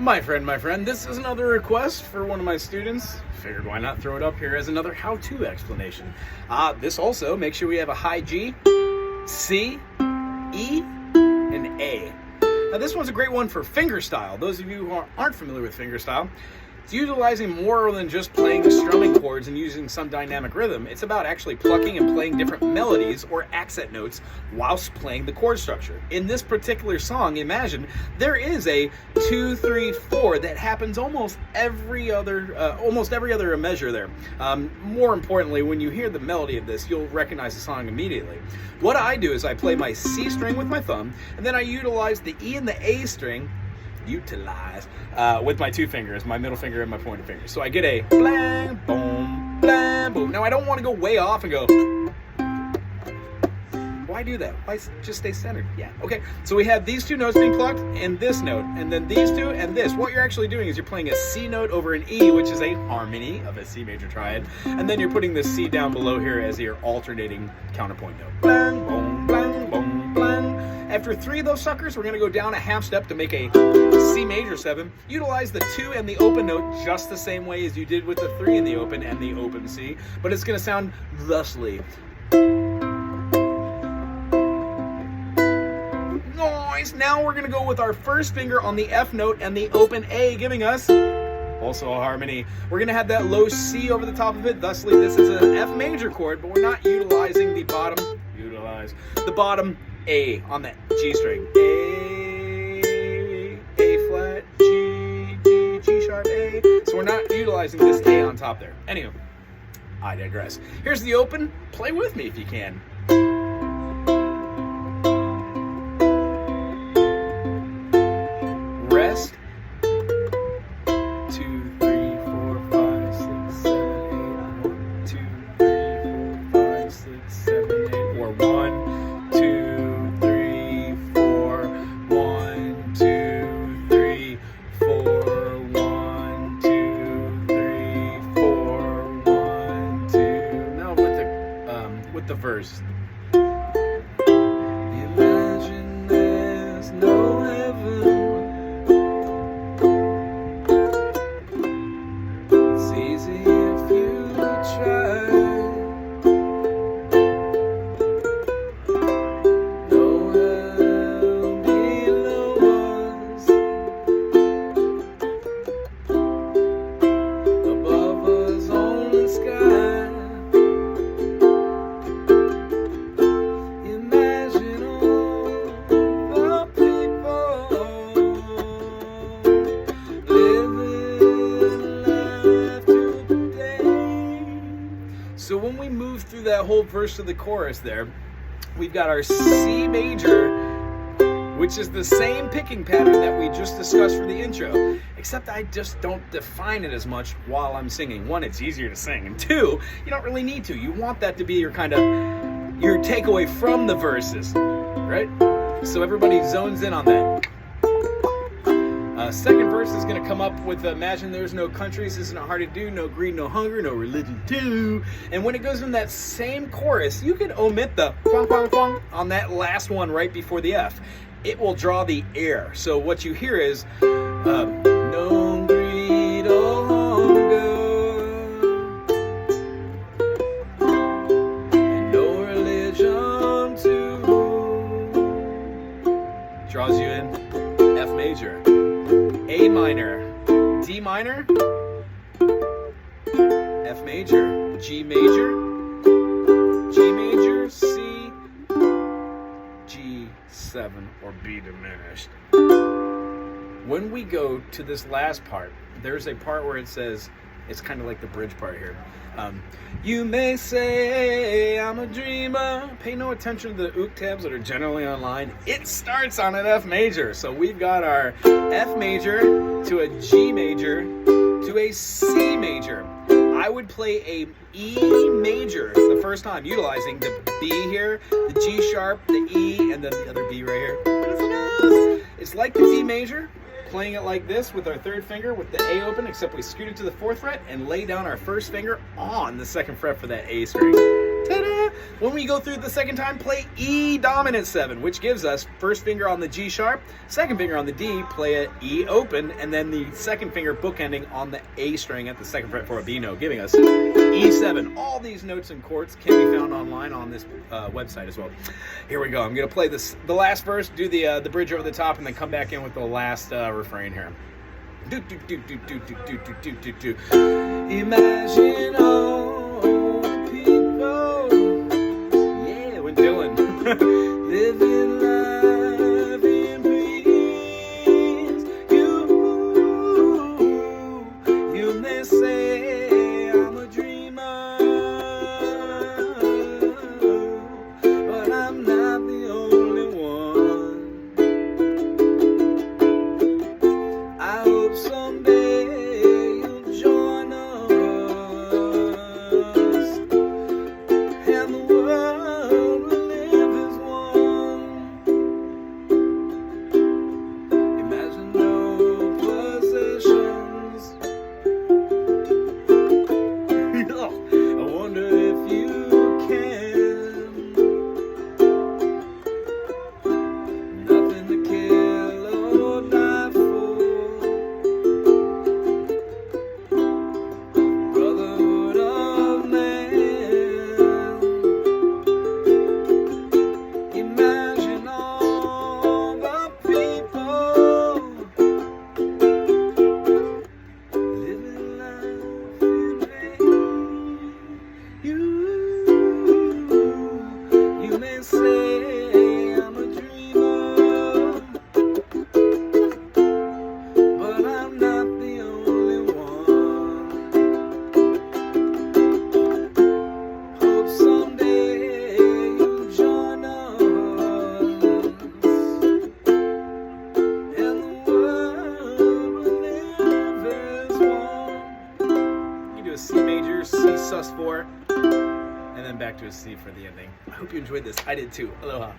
My friend, this is another request for one of my students. Figured why not throw it up here as another how-to explanation. This also makes sure we have a high G, C, E, and A. Now this one's a great one for fingerstyle. Those of you who aren't familiar with fingerstyle, it's utilizing more than just playing the strumming chords and using some dynamic rhythm. It's about actually plucking and playing different melodies or accent notes whilst playing the chord structure. In this particular song, Imagine, there is a 2, 3, 4 that happens almost every other measure there. More importantly, when you hear the melody of this, you'll recognize the song immediately. What I do is I play my C string with my thumb, and then I utilize the E and the A string with my two fingers, my middle finger and my pointer finger. So I get a blam, boom, blam, boom. Now I don't want to go way off and go, why do that? Why just stay centered? Yeah, okay. So we have these two notes being plucked and this note, and then these two and this. What you're actually doing is you're playing a C note over an E, which is a harmony of a C major triad, and then you're putting the C down below here as your alternating counterpoint note. Blam, boom, blam, boom, blam. After 3 of those suckers, we're going to go down a half step to make a C major 7. Utilize the 2 and the open note just the same way as you did with the 3 in the open and the open C, but it's going to sound thusly. Nice. Now we're going to go with our first finger on the F note and the open A, giving us also a harmony. We're going to have that low C over the top of it. Thusly, this is an F major chord, but we're not utilizing the bottom. Utilize the bottom A on that G string. A flat, G, G sharp, A. So we're not utilizing this A on top there. Anyway, I digress. Here's the open. Play with me if you can. Rest. 2, 3, 4, 5, 6, 7, 8. 1, 2, 3, 4, 5, 6, 7, 8. Or 1, 2, 3, 4. 1, 2, 3, 4. 1, 2, 3, 4. 1, 2. Now with the verse. Imagine there's no heaven. It's easy if you try. No hell below us. Above us only sky. Imagine all the people living life today. So when we move through that whole verse of the chorus there, we've got our C major, which is the same picking pattern that we just discussed for the intro, except I just don't define it as much while I'm singing. 1, it's easier to sing, and 2, you don't really need to. You want that to be your takeaway from the verses, right? So everybody zones in on that. Second verse is going to come up with Imagine there's no countries, isn't it hard to do, no greed, no hunger, no religion too. And when it goes in that same chorus, you can omit the quang, quang, quang on that last one right before the F. It will draw the air. So what you hear is no greed or hunger, and no religion too. Draws you in F major, A minor, D minor, F major, G major, G major, C, G7, or B diminished. When we go to this last part, there's a part where it says, it's kind of like the bridge part here. You may say I'm a dreamer. Pay no attention to the octaves that are generally online. It starts on an F major. So we've got our F major to a G major to a C major. I would play a E major the first time, utilizing the B here, the G sharp, the E, and then the other B right here. It's like the D major, playing it like this with our third finger with the A open, except we scoot it to the 4th fret and lay down our first finger on the 2nd fret for that A string. Ta-da! When we go through the second time, play E dominant 7, which gives us first finger on the G sharp, second finger on the D, play a E open, and then the second finger bookending on the A string at the second fret for a B note, giving us E7. All these notes and chords can be found online on this website as well. Here we go. I'm going to play the last verse, do the bridge over the top, and then come back in with the last refrain here. Do do do do do do do do do do. Imagine all the people, yeah, we're doing living life in peace. You may say I'm a dreamer, but I'm not the only one. I hope someday you'll join us, and the world will live as one. Imagine no possessions. I wonder if you can. Nothing to kill or die for. Brotherhood of man. Imagine all the people living life in vain. You may say I'm a dreamer, but I'm not the only one. Hope someday you'll join us, and the world will live as one. You do a C major, C sus4, and then back to a C for the ending. I hope you enjoyed this. I did too. Aloha.